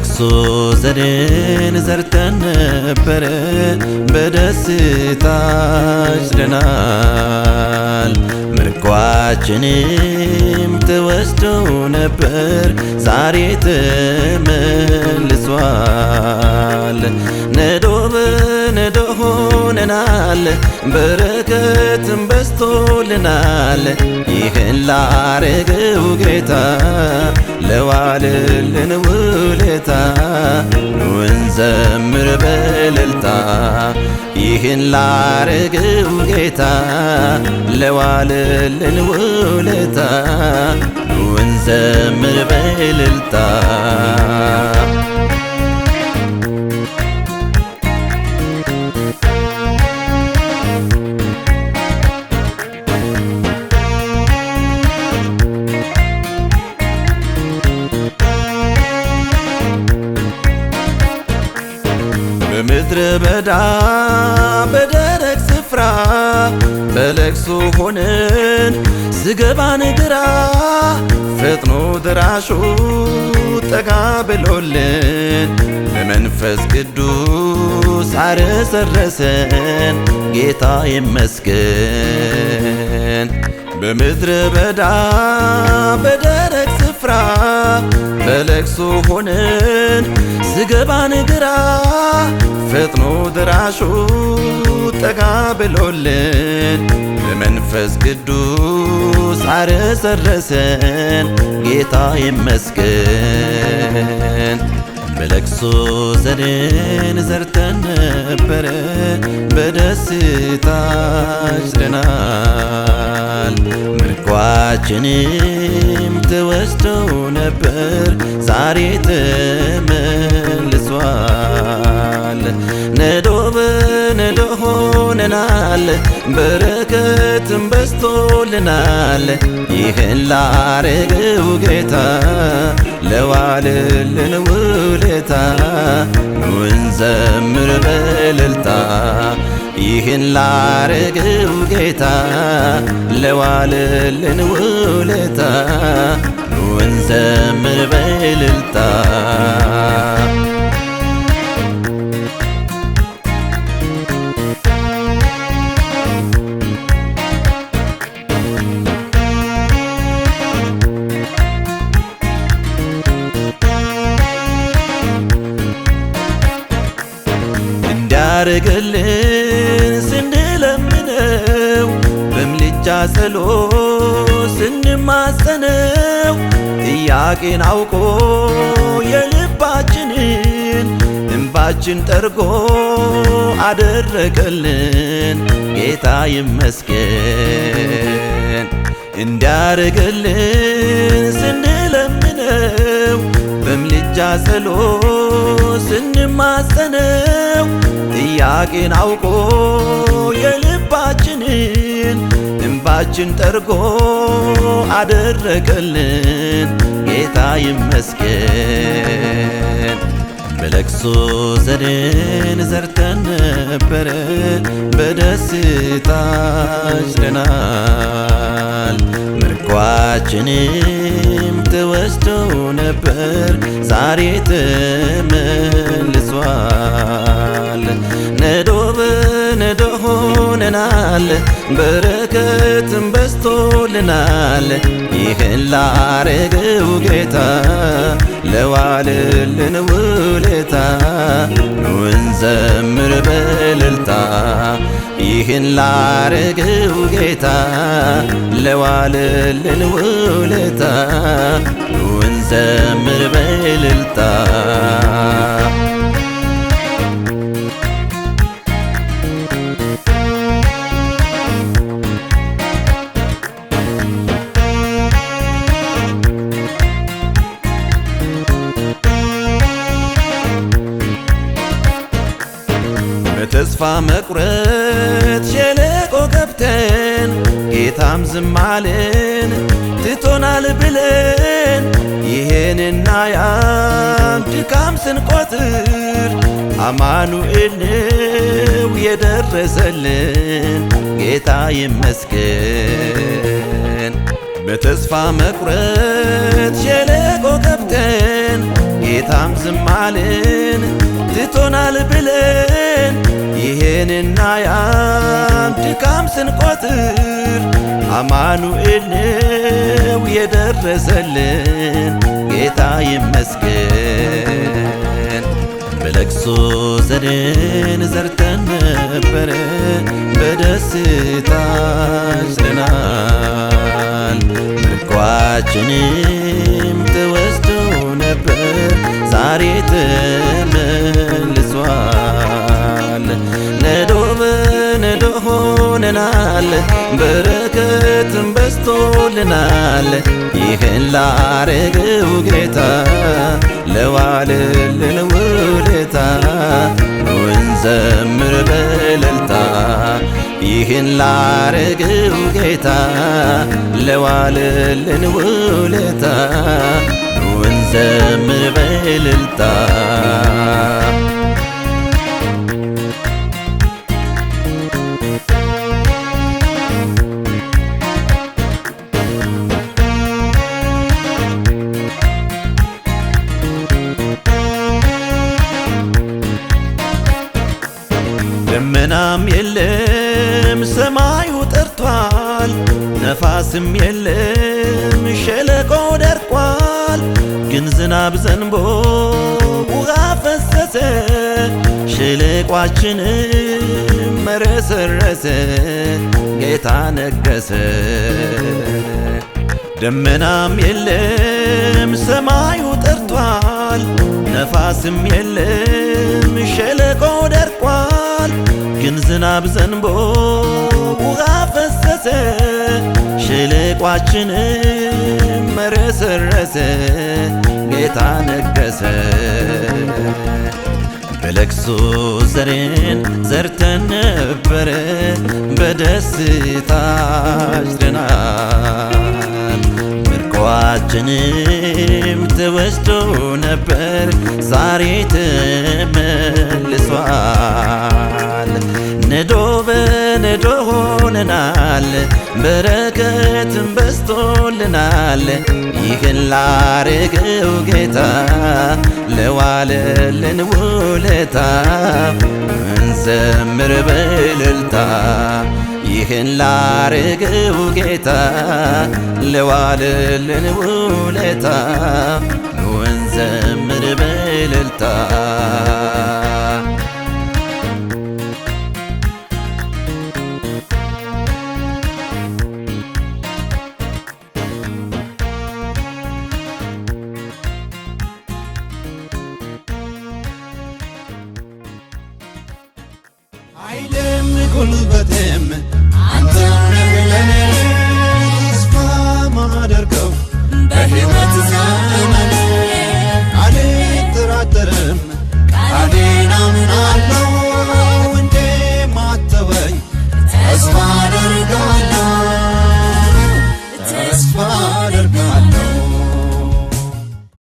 በለቅሶ ዘርን ዘርተን ነበረ በደስታ አጭደናል። ምርኳችንም ተወስዶ ነበር ዛሬ ተመልሷል። ነዶ በነዶ ሆነናል በረከትም በዝቶልናል። ይህን ላረገው ጌታ ለዋለልን ውለታ ኑ እንዘምር በእልልታ። ይህን ላረገው ጌታ ለዋለልን ውለታ ኑ እንዘምር በእልልታ። በምድረ በዳ በደረቅ ስፍራ በለቅሶ ሆነን ስገባን ግራ ፈጥኖ ደራሹ ጠጋ ብሎልን በመንፈስ ቅዱስ አረሰረሰን ጌታ ይመስገን። በምድረ በዳ በደረቅ ስፍራ በለቅሶ ሆነን ስገባን ግራ ፈጥኖ ደራሹ ጠጋ ብሎልን በመንፈስ ቅዱስ አረሰረሰን ጌታ ይመስገን። በለቅሶ ዘርን ዘርተን ነበረ በደስታ አጭደናል። ምርኳችንም ተወስዶ ነበር ዛሬ ተመልሷል። ነዶ በነዶ ሆነናል በረከትም በዝቶልናል። ይህን ላረገው ጌታ ለዋለልን ውለታ ኑ እንዘምር በእልልታ። ይህን ላረገው ጌታ ለዋለልን ውለታ ኑ እንዘምር በእልልታ። እንዲያረገልን ስንለምነው በምልጃ ጸሎት ስንማጸነው ጥያቄን አውቆ የልባችንን እንባችን ጠርጎ አደረቀልን ጌታ ይመስገን። እንዲያረገልን ስንለምነው በምልጃ ጸሎት ስንማጸነው ጥያቄን አውቆ የልባችንን እንባችን ጠርጎ አደረቀልን ጌታ ይመስገን። በለቅሶ ዘርን ዘርተን ነበረ በደስታ አጭደናል። ምርኳችንም ተወስዶ ነበር ዛሬ ተመልሷል። ነዶ በነዶ ሆነናል በረከትም በዝቶልናል። ይህን ላረገው ጌታ ለዋለልን ውለታ ኑ እንዘምር በእልልታ። ይህን ላረገው ጌታ ለዋለልን ውለታ ኑ እንዘምር በእልልታ። በተስፋ መቁረጥ ሸለቆ ገብተን ጌታም ዝም አለን ትቶናል ብለን ይሄንና ያን ድካም ስንቆጥር አማኑኤል ነው የደረሰልን ጌታ ይመስገን። በተስፋ መቁረጥ ሸለቆ ገብተን ጌታም ዝም አልን ትቶናል ብለን ይሄንና ያን ድካም ስንቆጥር አማኑኤል ነው የደረሰልን ጌታ ይመስገን። በለቅሶ ዘርን ዘርተን ነበረ በደስታ አጭደናል። ምርኳችንም ተወስዶ ነበር ዛሬ ተመልሷል። ነዶ በነዶ ሆነናል በረከትም በዝቶልናል። ይህን ላረገው ጌታ ለዋለልን ውለታ እንዘምር በእልልታ። ይህን ላረገው ጌታ ለዋለልን ውለታ እንዘምር በእልልታ። ደመናም የለም ሰማዩ ጠርቷል፣ ነፋስም የለም ሸለቆው ደርቋል። ግን ዝናብ ዘንቦ ውሃ ፈሰሰ ሸለቋችንም መረሰረሰ ጌታ ነገሰ። ደመናም የለም ሰማዩ ጠርቷል፣ ነፋስም የለም ሸለቆው ደርቋል። ግን ዝናብ ዘንቦ ውሃ ፈሰሰ ሸለቋችንም መረሰረሰ ጌታ ነገሰ። በለቅሶ ዘርን ዘርተን ነበረ በደስታ አጭደናል። ምርኳችንም ተወስዶ ነበር ዛሬ ተመልሷል። ነዶ በነዶ ሆነናል በረከትም በዝቶልናል። ይህን ላረገው ጌታ ለዋለልን ውለታ እንዘምር በእልልታ። ይህን ላረገው ጌታ ለዋለልን ውለታ እንዘምር በእልልታ። ኃይሌም ጉልበቴም አንተ ነህ ለኔ ተስፋ ማደርገው በሕይወት ዘመኔ